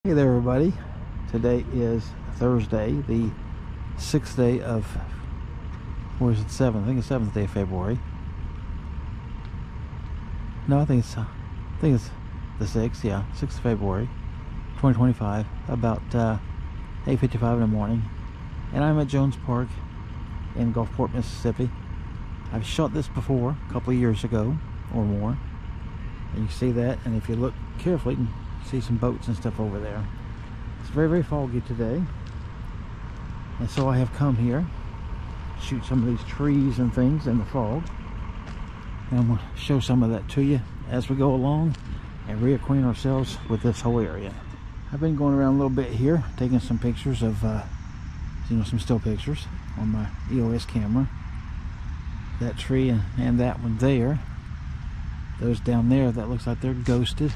Hey there everybody, today is Thursday, the 6th day of, or is it 7th? I think it's 7th day of February. No, I think it's the 6th, yeah, 6th of February, 2025, about 8:55 in the morning. And I'm at Jones Park in Gulfport, Mississippi. I've shot this before, a couple of years ago or more. And you can see that, and if you look carefully, you can see some boats and stuff over there. It's very, very foggy today. And so I have come here, shoot some of these trees and things in the fog. And I'm going to show some of that to you as we go along and reacquaint ourselves with this whole area. I've been going around a little bit here, taking some pictures of, some still pictures on my EOS camera. That tree and that one there. Those down there, that looks like they're ghosted.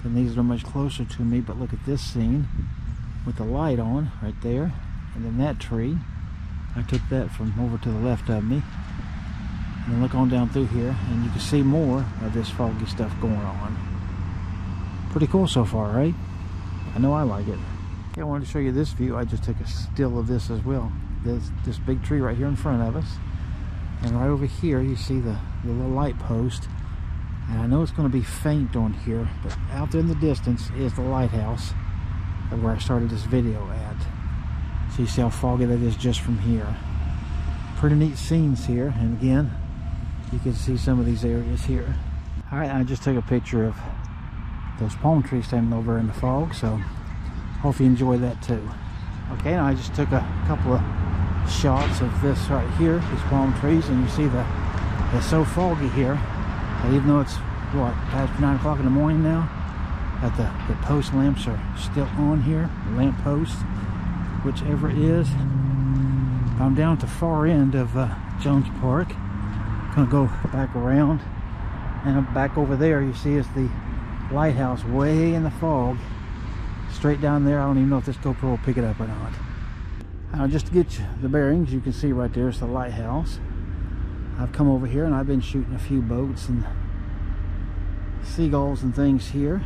And these are much closer to me, but look at this scene with the light on right there. And then that tree, I took that from over to the left of me. And look on down through here, and you can see more of this foggy stuff going on. Pretty cool so far, right? I know I like it. Okay, I wanted to show you this view. I just took a still of this as well. There's this big tree right here in front of us. And right over here, you see the little light post. And I know it's going to be faint on here, but out there in the distance is the lighthouse of where I started this video at. So you see how foggy that is just from here. Pretty neat scenes here, and again, you can see some of these areas here. Alright, I just took a picture of those palm trees standing over in the fog, so hope you enjoy that too. Okay, now I just took a couple of shots of this right here, these palm trees, and you see that it's so foggy here. And even though it's what, past 9 o'clock in the morning now, that the post lamps are still on here, the lamp posts, whichever it is. I'm down at the far end of Jones Park. Gonna go back around, and back over there you see is the lighthouse way in the fog, straight down there. I don't even know if this GoPro will pick it up or not. Just to get you the bearings, you can see right there is the lighthouse. I've come over here and I've been shooting a few boats and seagulls and things here.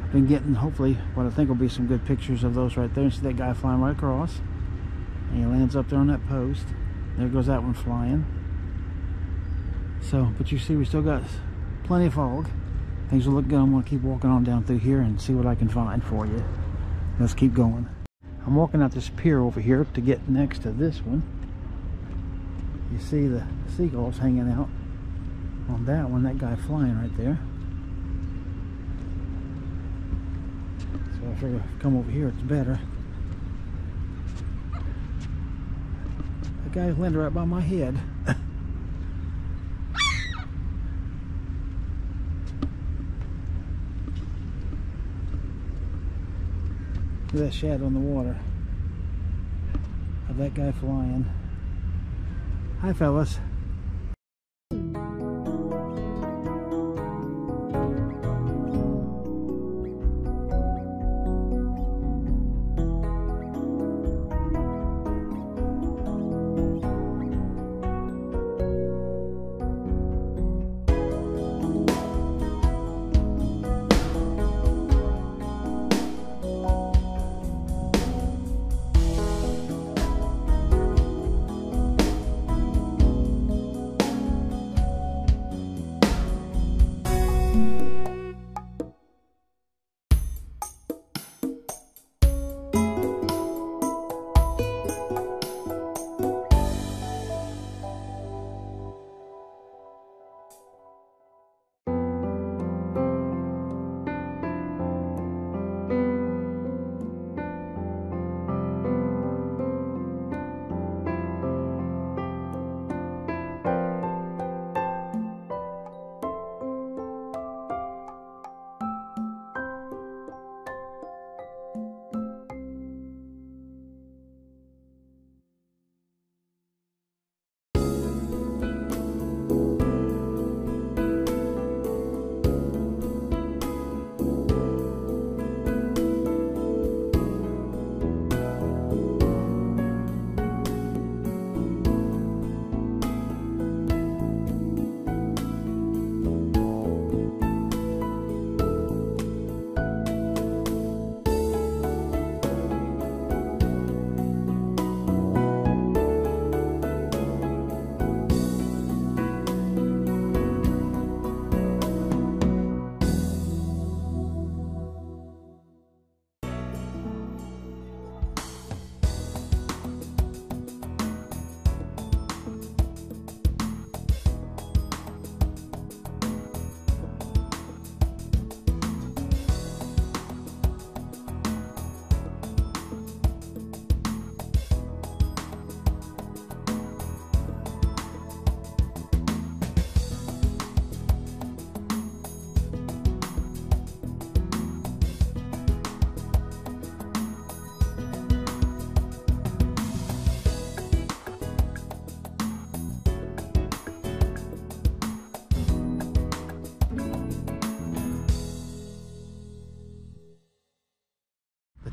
I've been getting, hopefully, what I think will be some good pictures of those right there. And see that guy flying right across, and he lands up there on that post. There goes that one flying. So, but you see we still got plenty of fog. Things will look good. I'm going to keep walking on down through here and see what I can find for you. Let's keep going. I'm walking out this pier over here to get next to this one. You see the seagulls hanging out on that one, that guy flying right there. So I figure if I come over here, it's better. The guy landed right by my head. Look at that shadow on the water of that guy flying. Hi, fellas.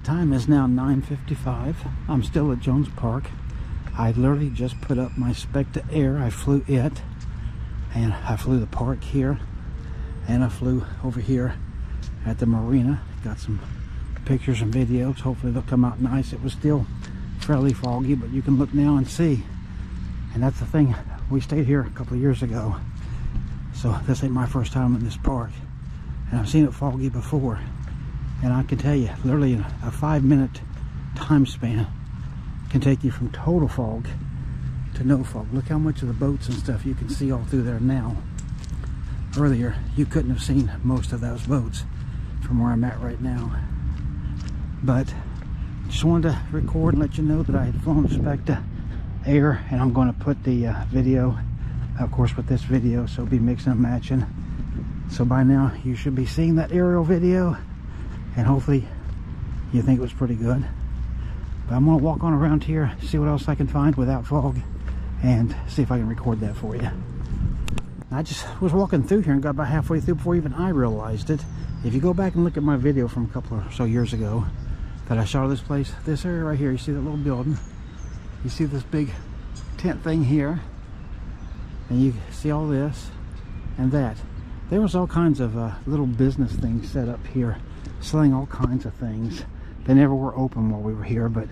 time is now 9:55. I'm still at Jones Park. I literally just put up my Specta Air. I flew it, and I flew the park here, and I flew over here at the marina. Got some pictures and videos. Hopefully they'll come out nice. It was still fairly foggy, but you can look now and see. And that's the thing, we stayed here a couple of years ago, so this ain't my first time in this park, and I've seen it foggy before. And I can tell you, literally in a 5-minute time span can take you from total fog to no fog. Look how much of the boats and stuff you can see all through there now. Earlier, you couldn't have seen most of those boats from where I'm at right now. But just wanted to record and let you know that I had flown Specta Air, and I'm going to put the video, of course, with this video, so it'll be mixing and matching. So by now, you should be seeing that aerial video, and hopefully you think it was pretty good. But I'm going to walk on around here, see what else I can find without fog, and see if I can record that for you. I just was walking through here and got about halfway through before even I realized it. If you go back and look at my video from a couple or so years ago that I shot of this place, this area right here, you see that little building, you see this big tent thing here, and you see all this and that. There was all kinds of little business things set up here, selling all kinds of things. They never were open while we were here, but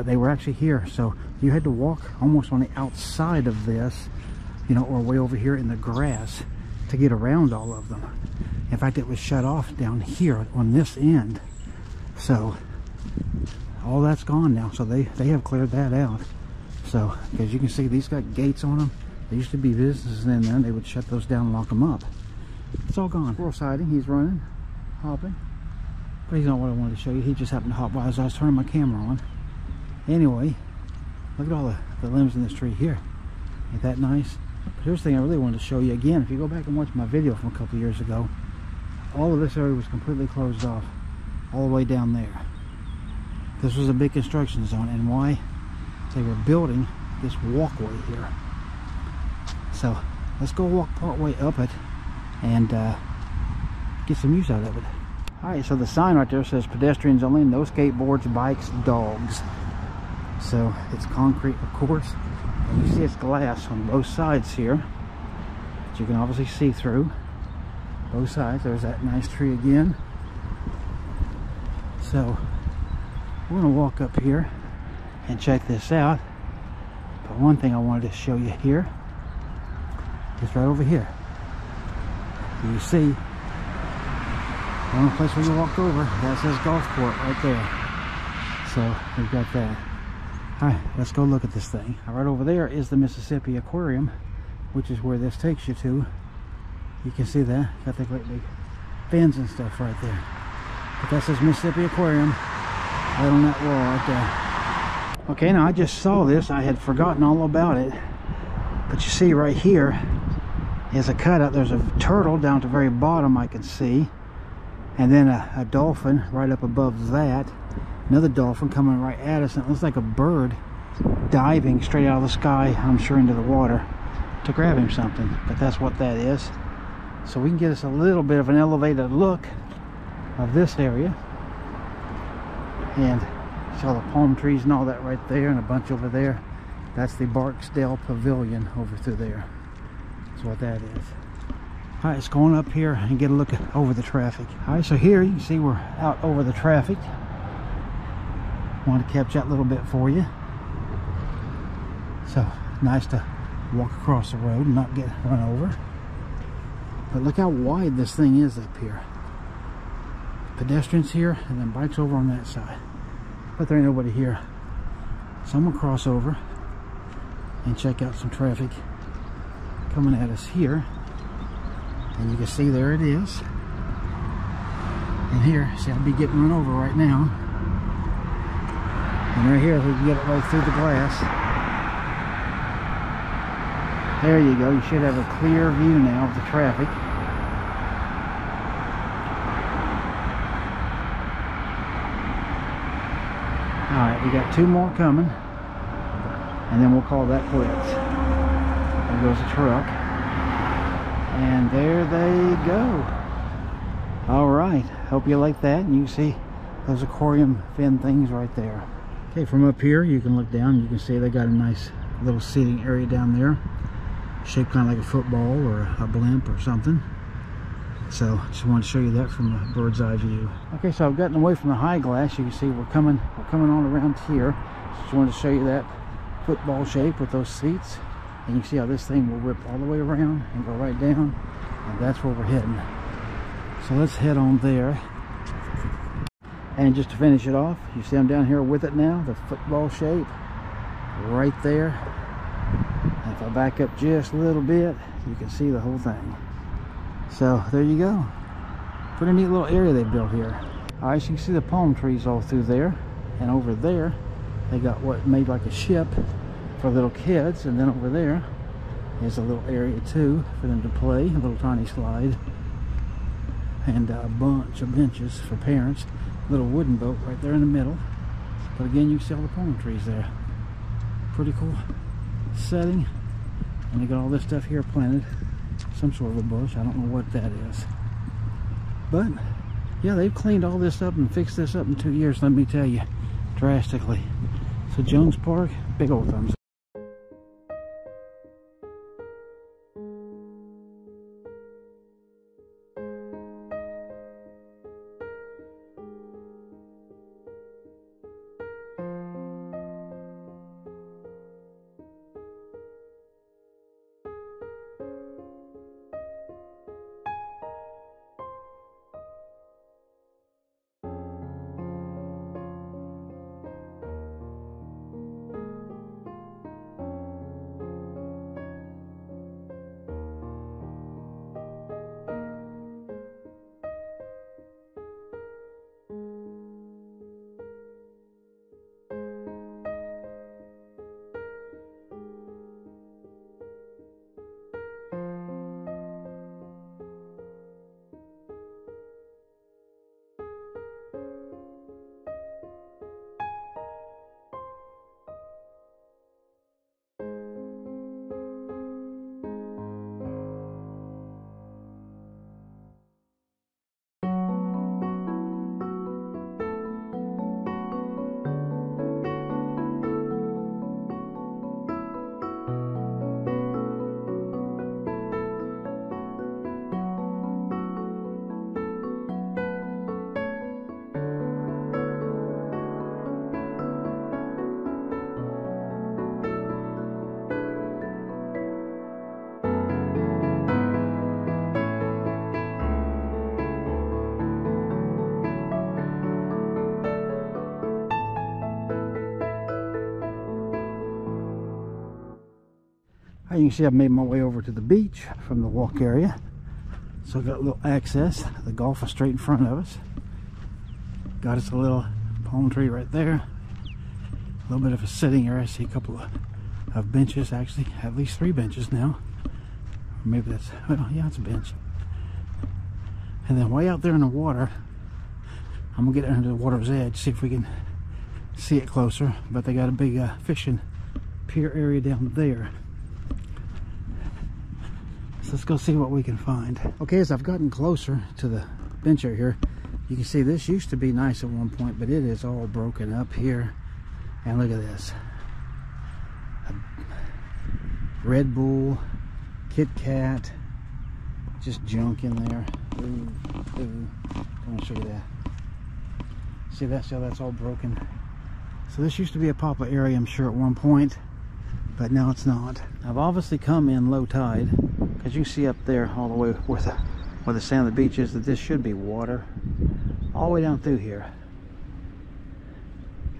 they were actually here. So you had to walk almost on the outside of this, you know, or way over here in the grass to get around all of them. In fact, it was shut off down here on this end. So all that's gone now. So they have cleared that out. So, because you can see these got gates on them. There used to be businesses in there, and they would shut those down and lock them up. It's all gone. Squirrel sighting, he's running, hopping. But he's not what I wanted to show you. He just happened to hop by as I was turning my camera on. Anyway, look at all the limbs in this tree here. Ain't that nice? But here's the thing I really wanted to show you again. If you go back and watch my video from a couple years ago, all of this area was completely closed off, all the way down there. This was a big construction zone, and why? They were building this walkway here. So let's go walk part way up it and get some use out of it. Alright, so the sign right there says pedestrians only, no skateboards, bikes, dogs. So it's concrete, of course, and you see it's glass on both sides here, that you can obviously see through both sides. There's that nice tree again. So we're going to walk up here and check this out. But one thing I wanted to show you here is right over here. You see, the only place where you walk over, that says Gulfport right there. So we've got that. Alright, let's go look at this thing. Right over there is the Mississippi Aquarium, which is where this takes you to. You can see that. Got the great big fins and stuff right there. But that says Mississippi Aquarium right on that wall right there. Okay, now I just saw this. I had forgotten all about it. But you see right here is a cutout. There's a turtle down at the very bottom I can see. And then a dolphin right up above that. Another dolphin coming right at us. And it looks like a bird diving straight out of the sky, I'm sure into the water, to grab him something. But that's what that is. So we can get us a little bit of an elevated look of this area. And see all the palm trees and all that right there, and a bunch over there. That's the Barksdale Pavilion over through there. That's what that is. Alright, let's go on up here and get a look over the traffic. Alright, so here you can see we're out over the traffic. Want to capture that a little bit for you. So, nice to walk across the road and not get run over. But look how wide this thing is up here. Pedestrians here, and then bikes over on that side. But there ain't nobody here. So I'm going to cross over and check out some traffic coming at us here. And you can see there it is. And here, see, I'll be getting run over right now. And right here, we can get it right through the glass. There you go. You should have a clear view now of the traffic. Alright, we got two more coming. And then we'll call that quits. There goes the truck. And there they go. Alright, hope you like that. And you see those aquarium fin things right there. Okay, from up here you can look down, you can see they got a nice little seating area down there, shaped kind of like a football or a blimp or something. So just wanted to show you that from a bird's eye view. Okay, so I've gotten away from the high glass. You can see we're coming on around here. Just wanted to show you that football shape with those seats, and you can see how this thing will whip all the way around and go right down, and that's where we're heading. So let's head on there. And just to finish it off, you see I'm down here with it now, the football shape right there. And if I back up just a little bit, you can see the whole thing. So there you go. Pretty neat little area they built here. Alright, so you can see the palm trees all through there, and over there they got what made like a ship for little kids, and then over there is a little area too for them to play, a little tiny slide, and a bunch of benches for parents. Little wooden boat right there in the middle. But again, you can see all the palm trees there. Pretty cool setting. And they got all this stuff here planted. Some sort of a bush. I don't know what that is. But yeah, they've cleaned all this up and fixed this up in 2 years, let me tell you, drastically. So Jones Park, big old thumbs up. You can see I've made my way over to the beach from the walk area. So I've got a little access. The Gulf is straight in front of us. Got us a little palm tree right there. A little bit of a sitting area. I see a couple of benches, actually. At least 3 benches now. Or maybe that's, well, yeah, it's a bench. And then way out there in the water, I'm going to get under the water's edge, see if we can see it closer. But they got a big fishing pier area down there. Let's go see what we can find. Okay, as I've gotten closer to the bench out here, you can see this used to be nice at one point, but it is all broken up here. And look at this. A Red Bull, Kit Kat, just junk in there. Ooh, ooh. I want to show you that. See that? See how that's all broken? So this used to be a popular area, I'm sure, at one point, but now it's not. I've obviously come in low tide, because you see up there all the way where the sand of the beach is, that this should be water all the way down through here.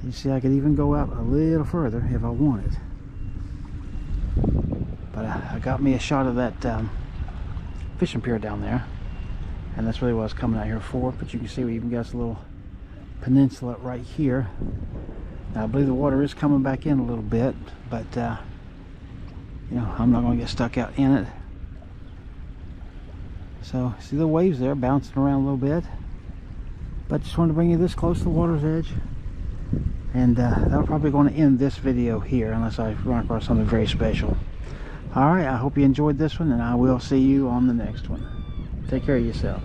You see I could even go out a little further if I wanted. But I got me a shot of that fishing pier down there, and that's really what I was coming out here for. But you can see we even got this little peninsula right here. Now I believe the water is coming back in a little bit, but you know, I'm not going to get stuck out in it. So see the waves there bouncing around a little bit, but just wanted to bring you this close to the water's edge. And that's probably going to end this video here unless I run across something very special. Alright, I hope you enjoyed this one, and I will see you on the next one. Take care of yourself.